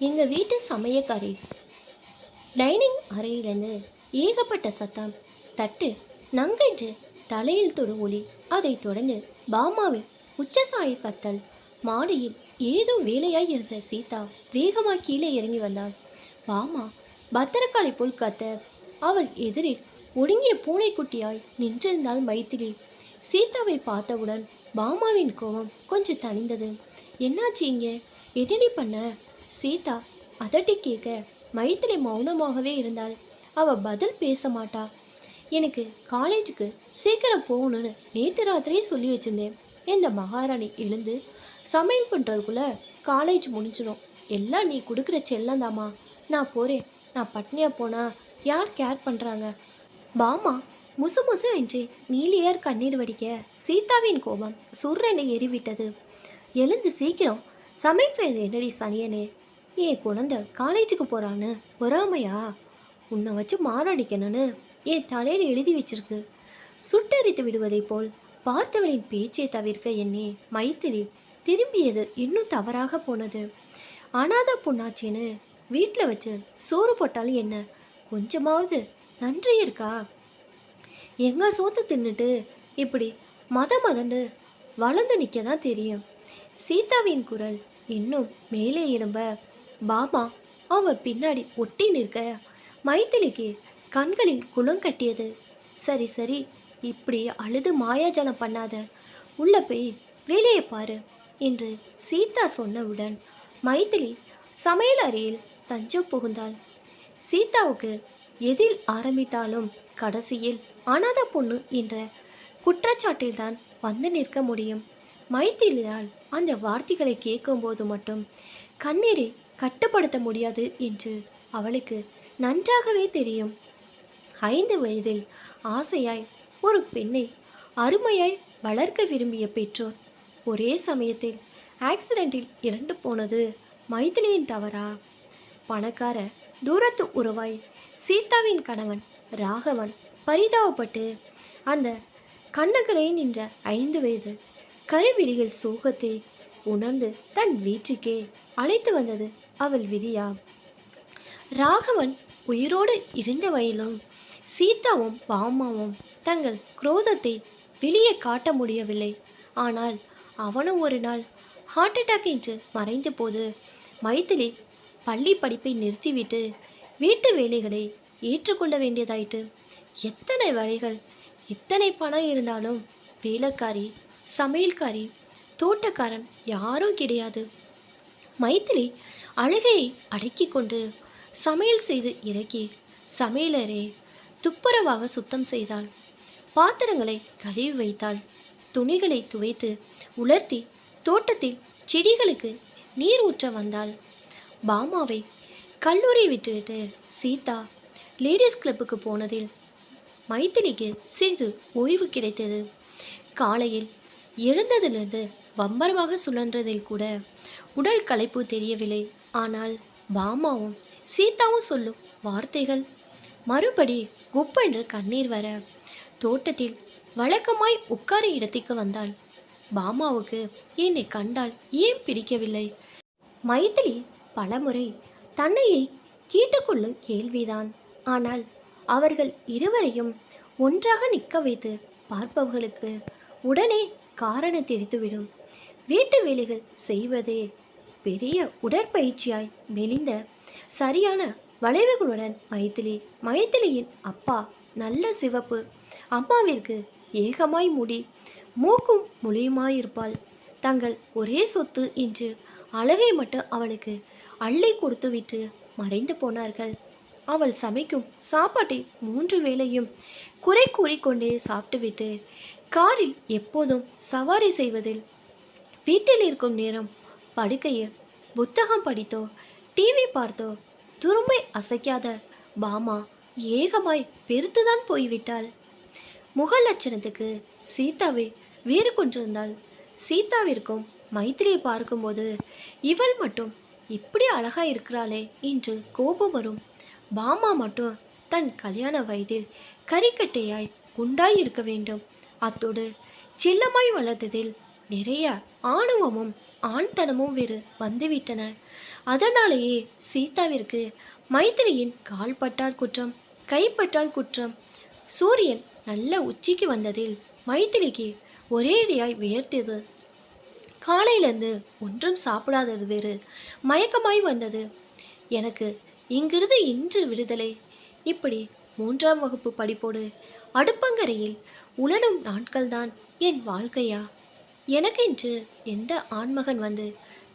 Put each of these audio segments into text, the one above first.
எங்கள் வீட்டு சமையக்காரி டைனிங் அறையிலிருந்து ஏகப்பட்ட சத்தம், தட்டு நங்கென்று தலையில் தொடு ஒளி, அதைத் தொடர்ந்து பாமாவின் உச்சசாய கத்தல். மாடியில் ஏதோ வேலையாய் இருந்த சீதா வேகமாக கீழே இறங்கி வந்தாள். பாமா பத்திரக்காளி போல் கத்த, அவள் எதிரில் ஒடுங்கிய பூனைக்குட்டியாய் நின்றிருந்தாள் மைத்திலி. சீதாவை பார்த்தவுடன் பாமாவின் கோபம் கொஞ்சம் தணிந்தது. என்னாச்சு இங்க, என்னடி பண்ண? சீதா அதட்டி கேட்க மைத்திலி மௌனமாகவே இருந்தாள். அவள் பதில் பேச மாட்டா. எனக்கு காலேஜுக்கு சீக்கிரம் போகணும்னு நேற்று ராத்திரியே சொல்லி வச்சிருந்தேன். இந்த மகாராணி எழுந்து சமையல் பண்ணுறதுக்குள்ளே காலேஜ் முடிஞ்சிடும். எல்லாம் நீ கொடுக்குற செல்லந்தாம்மா. நான் போகிறேன். நான் பட்னியாக போனால் யார் கேர் பண்ணுறாங்க? பாமா முசு முசு என்று நீலியார் கண்ணீர் வடிக்க சீதாவின் கோபம் சுர்ரென எரிவிட்டது. எழுந்து சீக்கிரம் சமைக்கிறது என்னடி சனியனே? என் குழந்தை காலேஜுக்கு போகிறான்னு பொறாமையா? உன்னை வச்சு மாரடிக்கணும்னு என் தலையில் எழுதி வச்சிருக்கு. சுட்டரித்து விடுவதை போல் பார்த்தவளின் பேச்சை தவிர்க்க எண்ணி மைத்திலி திரும்பியது இன்னும் தவறாக போனது. அனாத புண்ணாச்சேன்னு வீட்டில் வச்சு சோறு போட்டாலும் என்ன, கொஞ்சமாவது நன்றி இருக்கா? எங்கள் சோத்து தின்னுட்டு இப்படி மதண்டு வளர்ந்து நிற்க தான் தெரியும். சீதாவின் குரல் இன்னும் மேலே எழும்ப பாமா அவள் பின்னாடி ஒட்டி நிற்க மைத்திலிக்கு கண்களில் குளம் கட்டியது. சரி சரி, இப்படி அழுது மாயாஜலம் பண்ணாத, உள்ள போய் வேலையை பாரு என்று சீதா சொன்னவுடன் மைத்திலி சமையல் அறையில் தஞ்சம் புகுந்தாள். சீதாவுக்கு எதில் ஆரம்பித்தாலும் கடைசியில் அனாத பொண்ணு என்ற குற்றச்சாட்டில்தான் வந்து நிற்க முடியும். மைத்திலியால் அந்த வார்த்தைகளை கேட்கும்போது மட்டும் கண்ணீரை கட்டுப்படுத்த முடியாது என்று அவளுக்கு நன்றாகவே தெரியும். 5 வயதில் ஆசையாய் ஒரு பெண்ணை அருமையாய் வளர்க்க விரும்பிய பெற்றோர் ஒரே சமயத்தில் ஆக்சிடென்ட்டில் இறந்து போனது மைத்திலியின் தவறா? பணக்கார தூரத்து உறவாய் சீதாவின் கணவன் ராகவன் பரிதாபப்பட்டு அந்த கண்ணகரை நின்ற 5 வயது கருவிழிகள் சோகத்தை உணர்ந்து தன் வீட்டுக்கே அழைத்து வந்தது அவள் விதியா? ராகவன் உயிரோடு இருந்த வயலும் சீதாவும் பாமாவும் தங்கள் குரோதத்தை வெளியே காட்ட முடியவில்லை. ஆனால் அவனும் ஒரு நாள் ஹார்ட் அட்டாக் என்று மறைந்த போது மைத்திலி பள்ளி படிப்பை நிறுத்திவிட்டு வீட்டு வேலைகளை ஏற்றுக்கொள்ள வேண்டியதாயிற்று. எத்தனை வேலைகள், எத்தனை பணம் இருந்தாலும் வேலைக்காரி, சமையல்காரி, தோட்டக்காரன் யாரும் கிடையாது. மைத்திலி அழுகையை அடக்கி கொண்டு சமையல் செய்து இறக்கி சமையலறை துப்புரவாக சுத்தம் செய்தாள். பாத்திரங்களை கழுவி வைத்தாள். துணிகளை துவைத்து உலர்த்தி தோட்டத்தில் செடிகளுக்கு நீர் ஊற்ற வந்தாள். பாமாவை கல்லூரி விட்டுவிட்டு சீதா லேடிஸ் கிளப்புக்கு போனதில் மைத்திலிக்கு சிறிது ஓய்வு கிடைத்தது. காலையில் எழுந்ததிலிருந்து பம்பரமாக சுழன்றதில் கூட உடல் களைப்பு தெரியவில்லை. ஆனால் பாமாவும் சீதாவும் சொல்லும் வார்த்தைகள் மறுபடி குப்பென்று கண்ணீர் வர தோட்டத்தில் வழக்கமாய் உட்கார இடத்துக்கு வந்தாள். பாமாவுக்கு என்னை கண்டால் ஏன் பிடிக்கவில்லை? மைத்திலி பலமுறை தன்னையை கேட்டுக்கொள்ளும் கேள்விதான். ஆனால் அவர்கள் இருவரையும் ஒன்றாக நிற்க வைத்து பார்ப்பவர்களுக்கு உடனே காரணம் தெரிந்துவிடும். வீட்டு வேலைகள் செய்வதே பெரிய உடற்பயிற்சியாய் மெலிந்த சரியான வளைவுகளுடன் மைத்திலியின் அப்பா நல்ல சிவப்பு, அம்மாவிற்கு ஏகமாய் முடி, மூக்கும் மொழியுமாயிருப்பாள். தங்கள் ஒரே சொத்து என்று அழகை மட்டும் அவளுக்கு அள்ளி கொடுத்துவிட்டு மறைந்து போனார்கள். அவள் சமைக்கும் சாப்பாட்டை 3 வேளையும் குறை கூறிக்கொண்டே சாப்பிட்டுவிட்டு காரில் எப்போதும் சவாரி செய்வதில், வீட்டில் இருக்கும் நேரம் படுக்கையில் புத்தகம் படித்தோ டிவி பார்த்தோ துரும்பை அசைக்காத பாமா ஏகமாய் பெருத்துதான் போய்விட்டாள். முக லட்சணத்துக்கு சீதாவை வேறு கொண்டிருந்தாள். சீதாவிற்கும் மைத்திலியை பார்க்கும்போது இவள் மட்டும் இப்படி அழகா இருக்கிறாளே என்று கோபம் வரும். பாமா மட்டும் தன் கல்யாண வயதில் கரிக்கட்டையாய் குண்டாய் இருக்க வேண்டும். அத்தோடு செல்லமாய் வளர்த்ததில் நிறைய ஆணவமும் ஆண்தனமும் வேறு வந்துவிட்டன. அதனாலேயே சீதாவிற்கு மைத்திலியின் கால் பட்டால் குற்றம், கைப்பட்டால் குற்றம். சூரியன் நல்ல உச்சிக்கு வந்ததில் மைத்திலிக்கு ஒரேடியாய் வியர்த்தது. காலையிலேருந்து ஒன்றும் சாப்பிடாதது வேறு மயக்கமாய் வந்தது. எனக்கு இங்கிருந்து இன்று விடுதலை. இப்படி 3ஆம் வகுப்பு படிப்போடு அடுப்பங்கரையில் உழலும் நாட்கள்தான் என் வாழ்க்கையா? எனக்கென்று எந்த ஆண்மகன் வந்து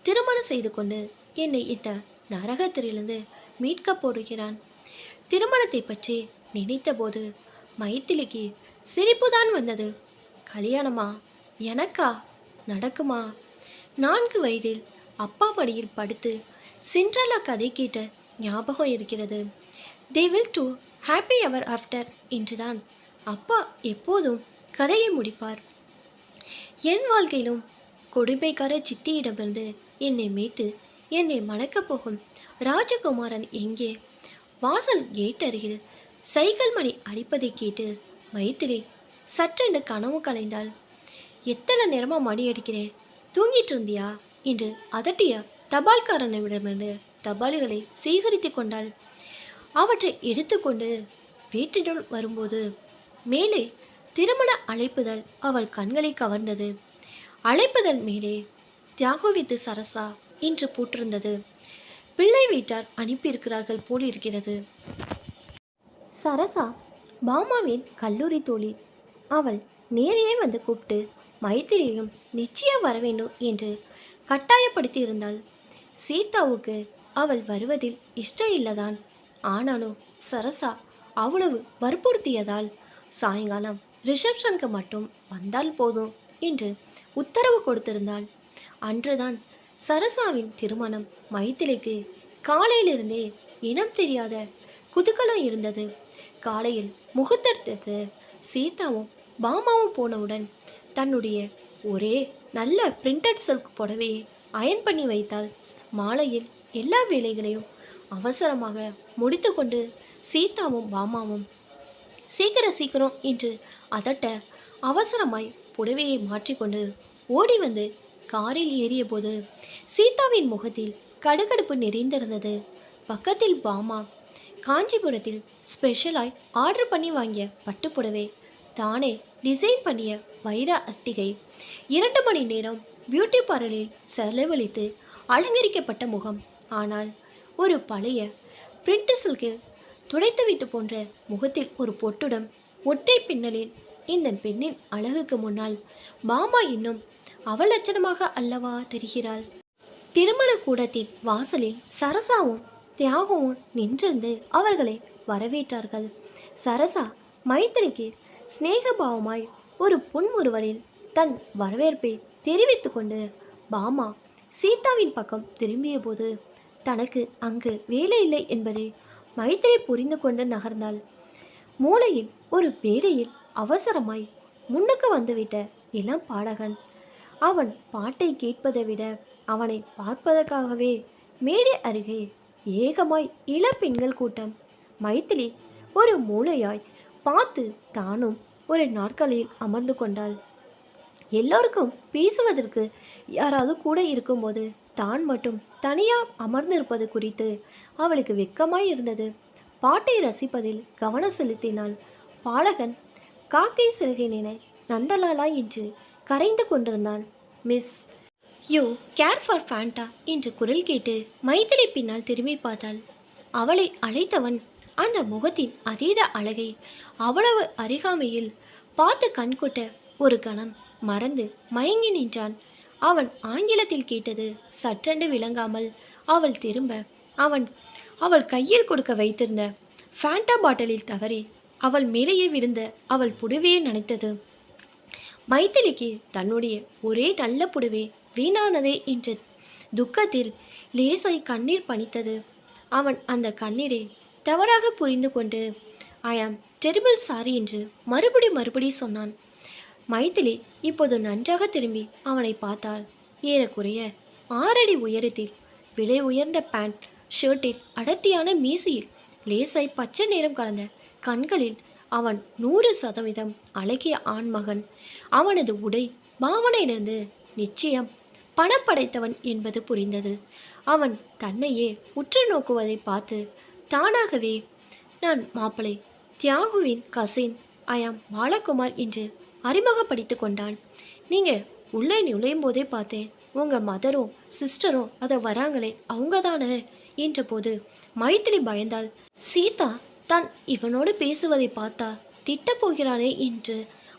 திருமணம் செய்து கொண்டு என்னை இந்த நரகத்திலிருந்து மீட்கப் போடுகிறான்? திருமணத்தை பற்றி நினைத்தபோது மைத்திலிக்கு சிரிப்புதான் வந்தது. கல்யாணமா? எனக்கா? நடக்குமா? 4 வயதில் அப்பா மடியில் படுத்து சிண்ட்ரெல்லா கதை கேட்ட ஞாபகம் இருக்கிறது. They will do happy ever after என்றுதான் அப்பா எப்போதும் கதையை முடிப்பார். என் வாழ்க்கையிலும் கொடுமைக்கார சித்தியிடமிருந்து என்னை மீட்டு என்னை மணக்கப் போகும் ராஜகுமாரன் எங்கே? வாசல் கேட் அருகில் சைக்கிள் மணி அடிப்பதை கேட்டு மைத்திலி சற்றென்று கனவு கலைந்தாள். எத்தனை நேரமாக மணி அடிக்கிறேன், தூங்கிட்டு இருந்தியா என்று அதட்டிய தபால்காரனிடமிருந்து தபால்களை சேகரித்து கொண்டாள். அவற்றை எடுத்துக்கொண்டு வீட்டினுள் வரும்போது மேலே திருமண அழைப்புதல் அவள் கண்களை கவர்ந்தது. அழைப்புதல் மேலே தியாகவித்து சரசா என்று போட்டிருந்தது. பிள்ளை வீட்டார் அனுப்பியிருக்கிறார்கள் போலிருக்கிறது. சரசா பாமாவின் கல்லூரி தோழி. அவள் நேரையே வந்து கூப்பிட்டு மைத்திரியும் நிச்சயம் வர வேண்டும் என்று கட்டாயப்படுத்தி இருந்தாள். சீதாவுக்கு அவள் வருவதில் இஷ்டம் இல்லதான். ஆனாலும் சரசா அவ்வளவு வற்புறுத்தியதால் சாயங்காலம் ரிசப்ஷனுக்கு மட்டும் வந்தால் போதும் என்று உத்தரவு கொடுத்திருந்தாள். அன்றுதான் சரசாவின் திருமணம். மைத்திலிக்கு காலையிலிருந்தே இனம் தெரியாத குதூகலம் இருந்தது. காலையில் முகூர்த்தத்துக்கு சீதாவும் பாமாவும் போனவுடன் தன்னுடைய ஒரே நல்ல பிரிண்டட் சில்க் புடவையை அயன் பண்ணி வைத்தாள். மாலையில் எல்லா வேலைகளையும் அவசரமாக முடித்து கொண்டு சீதாவும் பாமாவும் சீக்கிரம் என்று அதட்ட அவசரமாய் புடவையை மாற்றிக்கொண்டு ஓடி வந்து காரில் ஏறிய போது சீதாவின் முகத்தில் கடுகடுப்பு நிறைந்திருந்தது. பக்கத்தில் பாமா காஞ்சிபுரத்தில் ஸ்பெஷலாய் ஆர்டர் பண்ணி வாங்கிய பட்டுப்புடவை, தானே டிசைன் பண்ணிய வைர அட்டிகை, 2 மணி நேரம் பியூட்டி பார்லரில் செலவழித்து அலங்கரிக்கப்பட்ட முகம். ஆனால் ஒரு பழைய பிரிண்ட் சில்கில் துடைத்துவிட்டு போன்ற முகத்தில் ஒரு பொட்டுடன் ஒற்றை பின்னலில் இந்த பெண்ணின் அழகுக்கு முன்னால் பாமா இன்னும் அவலட்சணமாக அல்லவா தெரிகிறாள். திருமண கூடத்தின் வாசலில் சரசாவும் தியாகவும் நின்றிருந்து அவர்களை வரவேற்றார்கள். சரசா மைத்திரிக்கு சிநேகபாவமாய் ஒரு புன்முறுவலில் தன் வரவேற்பை தெரிவித்து கொண்டு பாமா சீதாவின் பக்கம் திரும்பிய போது தனக்கு அங்கு வேலை இல்லை என்பதை மைத்திரி புரிந்து கொண்டு நகர்ந்தாள். மூலையில் ஒரு பேடையில் அவசரமாய் முன்னுக்கு வந்துவிட்ட இளம் பாடகன். அவன் பாட்டை கேட்பதை விட அவனை பார்ப்பதற்காகவே மேடை அருகே ஏகமாய் இளப்பெண்கள் கூட்டம். மைத்திலி ஒரு மூளையாய் பார்த்து தானும் ஒரு நாற்காலியில் அமர்ந்து கொண்டாள். எல்லோருக்கும் பேசுவதற்கு யாராவது கூட இருக்கும்போது தான் மட்டும் தனியாக அமர்ந்திருப்பது குறித்து அவளுக்கு வெட்கமாய் இருந்தது. பாட்டை ரசிப்பதில் கவனம் செலுத்தினாள். பாடகன் காக்கை சிறகினை நந்தலாலா என்று கரைந்து கொண்டிருந்தான். Miss you care for Fanta என்று குரல் கேட்டு மைத்திலி பின்னால் திரும்பி பார்த்தாள். அவளை அழைத்தவன் அந்த முகத்தின் அதீத அழகை அவ்வளவு அருகாமையில் பார்த்து கண்கொட்ட ஒரு கணம் மறந்து மயங்கி நின்றான். அவன் ஆங்கிலத்தில் கேட்டது சற்றென்று விளங்காமல் அவள் திரும்ப அவள் கையில் கொடுக்க வைத்திருந்த ஃபேண்டா பாட்டிலில் தவறி அவள் மேலேயே விழுந்த அவள் புடவையை நனைத்தது. மைத்திலிக்கு தன்னுடைய ஒரே நல்ல புடவை வீணானதே என்ற துக்கத்தில் லேசாய் கண்ணீர் பனித்தது. அவன் அந்த கண்ணீரை தவறாக புரிந்து கொண்டு ஐ ஆம் டெரிபிள் சாரி என்று மறுபடி சொன்னான். மைத்திலி இப்போது நன்றாக திரும்பி அவனை பார்த்தாள். ஏறக்குறைய 6 அடி உயரத்தில் விலை உயர்ந்த பேண்ட் ஷர்ட்டில் அடர்த்தியான மீசையில் லேசாய் பச்சை நிறம் கலந்த கண்களில் அவன் 100% அழகிய ஆண்மகன். அவனது உடை பாவனையிலிருந்து நிச்சயம் பணம் படைத்தவன் என்பது புரிந்தது. அவன் தன்னையே உற்று நோக்குவதை பார்த்து தானாகவே, நான் மாப்பிளை தியாகுவின் கசின் ஐயாம் பாலகுமார் என்று அறிமுகப்படுத்தி கொண்டான். நீங்கள் உள்ளே நுழையும் போதே பார்த்தேன், உங்கள் மதரும் சிஸ்டரும் அதை வராங்களே அவங்க தானே என்றபோது மைத்திலி பயந்தாள். சீதா தான் இவனோடு பேசுவதை பார்த்தா திட்டப்போகிறானே என்று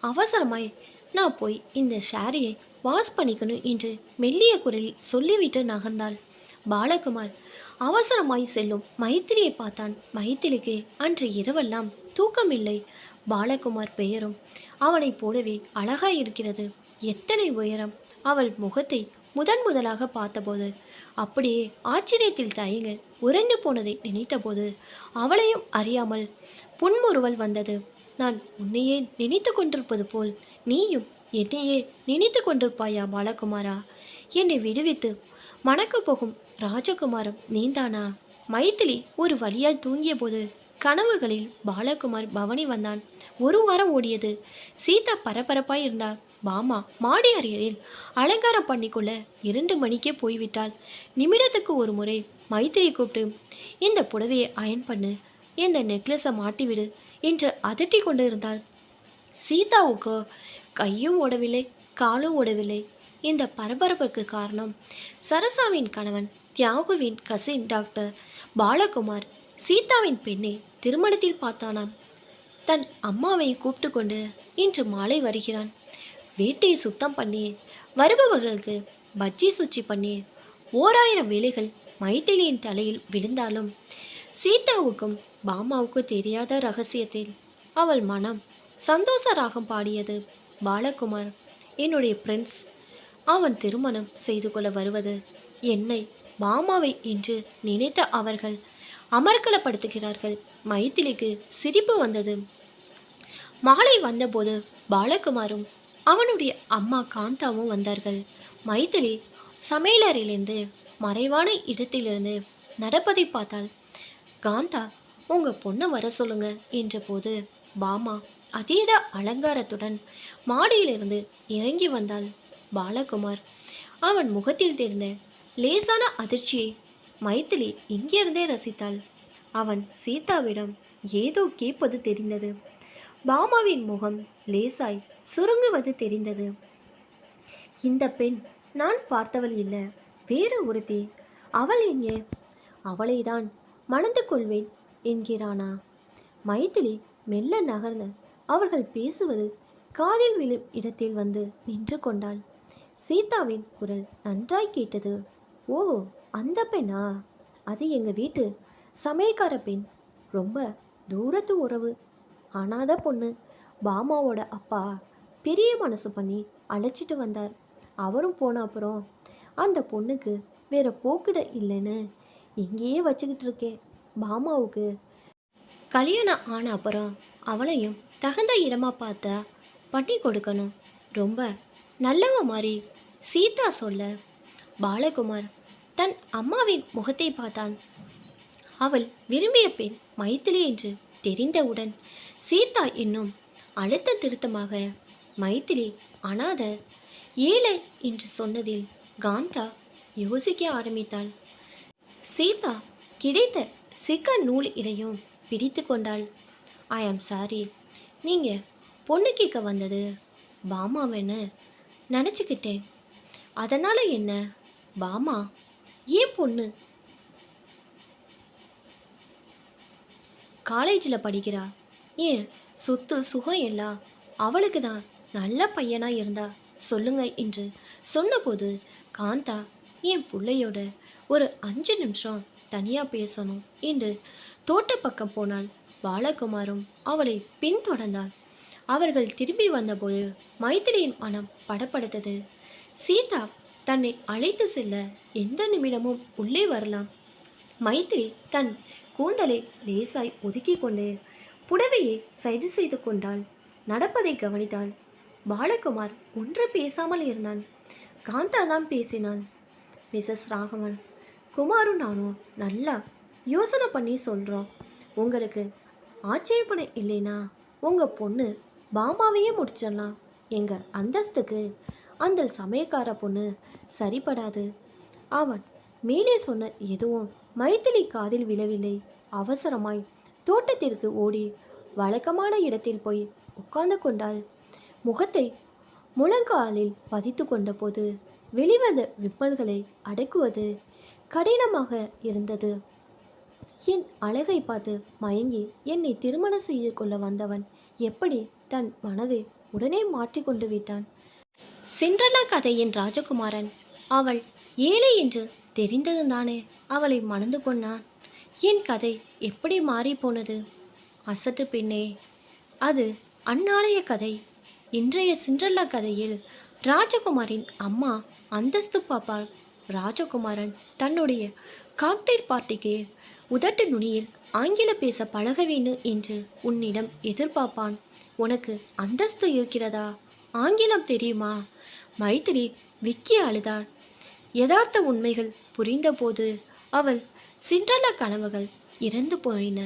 அவசரமாய், நான் போய் இந்த ஷாரியை வாஷ் பண்ணிக்கணும் என்று மெல்லிய குரலில் சொல்லிவிட்டு நகர்ந்தாள். பாலகுமார் அவசரமாய் செல்லும் மைத்திரியை பார்த்தான். மைத்திலிக்கு அன்று இரவெல்லாம் தூக்கமில்லை. பாலகுமார் பெயரும் அவனைப் போலவே அழகாயிருக்கிறது. எத்தனை உயரம்! அவள் முகத்தை முதலாக பார்த்தபோது அப்படியே ஆச்சரியத்தில் தயங்க உறைந்து போனதை நினைத்தபோது அவளையும் அறியாமல் புன்முறுவல் வந்தது. நான் உன்னையே நினைத்து கொண்டிருப்பது போல் நீயும் என்னையே நினைத்து கொண்டிருப்பாயா பாலகுமாரா? என்னை விடுவித்து மணக்கப் போகும் ராஜகுமாரம் நீந்தானா? மைத்திலி ஒரு வழியாய் தூங்கிய போது கனவுகளில் பாலகுமார் பவனி வந்தான். ஒரு வாரம் ஓடியது. சீதா பரபரப்பாய் இருந்தாள். பாமா மாடி அறையில் அலங்காரம் பண்ணிக்கொள்ள 2 மணிக்கே போய்விட்டாள். நிமிடத்துக்கு ஒரு முறை மைத்திரியை கூப்பிட்டு, இந்த புடவையை அயன் பண்ணு, இந்த நெக்லஸை மாட்டிவிடு என்று அதட்டி கொண்டு இருந்தாள். சீதாவுக்கு கையும் ஓடவில்லை, காலும் ஓடவில்லை. இந்த பரபரப்புக்கு காரணம் சரசாவின் கணவன் தியாகுவின் கசின் டாக்டர் பாலகுமார் சீதாவின் பெண்ணை திருமணத்தில் பார்த்தானாம். தன் அம்மாவை கூப்பிட்டு கொண்டு இன்று மாலை வருகிறான். வீட்டை சுத்தம் பண்ணி வருபவர்களுக்கு பஜ்ஜி சுச்சி பண்ணி 1000 வேலைகள் மைத்திலியின் தலையில் விழுந்தாலும் சீதாவுக்கும் பாமாவுக்கும் தெரியாத ரகசியத்தில் அவள் மனம் சந்தோஷ ராகம் பாடியது. பாலகுமார் என்னுடைய பிரின்ஸ், அவன் திருமணம் செய்து கொள்ள வருவது என்னை பாமாவை என்று நினைத்த அவர்கள் அமர்க்கலப்படுத்துகிறார்கள். மைத்திலிக்கு சிரிப்பு வந்தது. மாலை வந்தபோது பாலகுமாரும் அவனுடைய அம்மா காந்தாவும் வந்தார்கள். மைத்திலி சமையலறையிலிருந்து மறைவான இடத்திலிருந்து நடப்பதை பார்த்தாள். காந்தா, உங்கள் பொண்ணை வர சொல்லுங்க என்றபோது பாமா அதீத அலங்காரத்துடன் மாடியிலிருந்து இறங்கி வந்தாள். பாலகுமார் அவன் முகத்தில் தெரிந்த லேசான அதிர்ச்சியை மைத்திலி இங்கிருந்தே ரசித்தாள். அவன் சீதாவிடம் ஏதோ கேட்பது தெரிந்தது. பாமாவின் முகம் லேசாய் சுருங்குவது தெரிந்தது. இந்த பெண் நான் பார்த்தவள் இல்லை, வேறு ஒருத்தி. அவள் எங்கே? அவளைதான் மணந்து கொள்வேன் என்கிறானா? மைத்திலி மெல்ல நகர்ந்து அவர்கள் பேசுவது காதில் விழும் இடத்தில் வந்து நின்று கொண்டாள். சீதாவின் குரல் நன்றாய் கேட்டது. ஓ, அந்த பெண்ணா? அது எங்கள் வீட்டு சமயக்கார பெண். ரொம்ப தூரத்து உறவு. அனாத பொண்ணு. பாமாவோட அப்பா பெரிய மனசு பண்ணி அழைச்சிட்டு வந்தார். அவரும் போன அப்புறம் அந்த பொண்ணுக்கு வேற போக்கிட இல்லைன்னு இங்கேயே வச்சுக்கிட்டு இருக்கேன். பாமாவுக்கு கல்யாணம் ஆன அப்புறம் அவளையும் தகுந்த இடமா பார்த்தா பண்ணி கொடுக்கணும். ரொம்ப நல்லவ மாதிரி சீதா சொல்ல பாலகுமார் தன் அம்மாவின் முகத்தை பார்த்தான். அவள் விரும்பிய பெண் மைத்திலி என்று தெரிந்தவுடன் சீதா இன்னும் அழுத்த திருத்தமாக மைத்திலி அனாத ஏழை என்று சொன்னதில் காந்தா யோசிக்க ஆரம்பித்தாள். சீதா கிடைத்த சிக்க நூல் இதையும் பிடித்து கொண்டாள். ஐ ஆம் சாரி, நீங்கள் பொண்ணு கேட்க வந்தது பாமாவன்னு நினச்சிக்கிட்டேன். அதனால் என்ன? பாமா ஏன் பொண்ணு காலேஜில் படிக்கிறா. ஏன் சொத்து சுகம் எல்லாம் அவளுக்கு தான். நல்ல பையனாக இருந்தா சொல்லுங்க என்று சொன்னபோது காந்தா என் பிள்ளையோட ஒரு 5 நிமிஷம் தனியாக பேசணும் என்று தோட்ட பக்கம் போனாள். பாலகுமாரும் அவளை பின்தொடர்ந்தாள். அவர்கள் திரும்பி வந்தபோது மைத்திரியின் மனம் படப்படுத்தது. சீதா தன்னை அழைத்து செல்ல எந்த நிமிடமும் உள்ளே வரலாம். மைத்திரி தன் கூந்தலை லேசாய் ஒதுக்கி கொண்டு புடவையை சரி செய்து கொண்டாள். நடப்பதை கவனித்தாள். பாலகுமார் ஒன்று பேசாமல் இருந்தான். காந்தா தான் பேசினான். மிஸ்ஸஸ் ராகவன், குமாரும் நானும் நல்லா யோசனை பண்ணி சொல்கிறோம். உங்களுக்கு ஆச்சரியப்பட இல்லைனா உங்கள் பொண்ணு பாமாவையே முடிச்சிடலாம். எங்கள் அந்தஸ்துக்கு அந்த சமயக்கார பொண்ணு சரிப்படாது. அவன் மேலே சொன்ன எதுவும் மைதிலி காதில் விழவில்லை. அவசரமாய் தோட்டத்திற்கு ஓடி வழக்கமான இடத்தில் போய் உட்கார்ந்து கொண்டாள். முகத்தை முழங்காலில் பதித்து கொண்டபோது வெளிவந்த விம்மல்களை அடக்குவது கடினமாக இருந்தது. என் அழகை பார்த்து மயங்கி என்னை திருமணம் செய்து கொள்ள வந்தவன் எப்படி தன் மனதை உடனே மாற்றிக்கொண்டு விட்டான்? சிண்ட்ரெல்லா கதையின் ராஜகுமாரன் அவள் ஏழை என்று தெரிந்ததும் தானே அவளை மணந்து கொண்டான். என் கதை எப்படி மாறிப்போனது? அசட்டு பெண்ணே, அது அந்நாளைய கதை. இன்றைய சிண்ட்ரெல்லா கதையில் ராஜகுமாரின் அம்மா அந்தஸ்து பார்ப்பாள். ராஜகுமாரன் தன்னுடைய காக்டெயில் பார்ட்டிக்கு உதட்டு நுனியில் ஆங்கில பேச பழக வேண்டும் என்று உன்னிடம் எதிர்பார்ப்பான். உனக்கு அந்தஸ்து இருக்கிறதா? ஆங்கிலம் தெரியுமா? மைத்திரி விக்கி அழுதாள். யதார்த்த உண்மைகள் புரிந்தபோது அவள் சிண்ட்ரெல்லா கனவுகள் இறந்து போயின.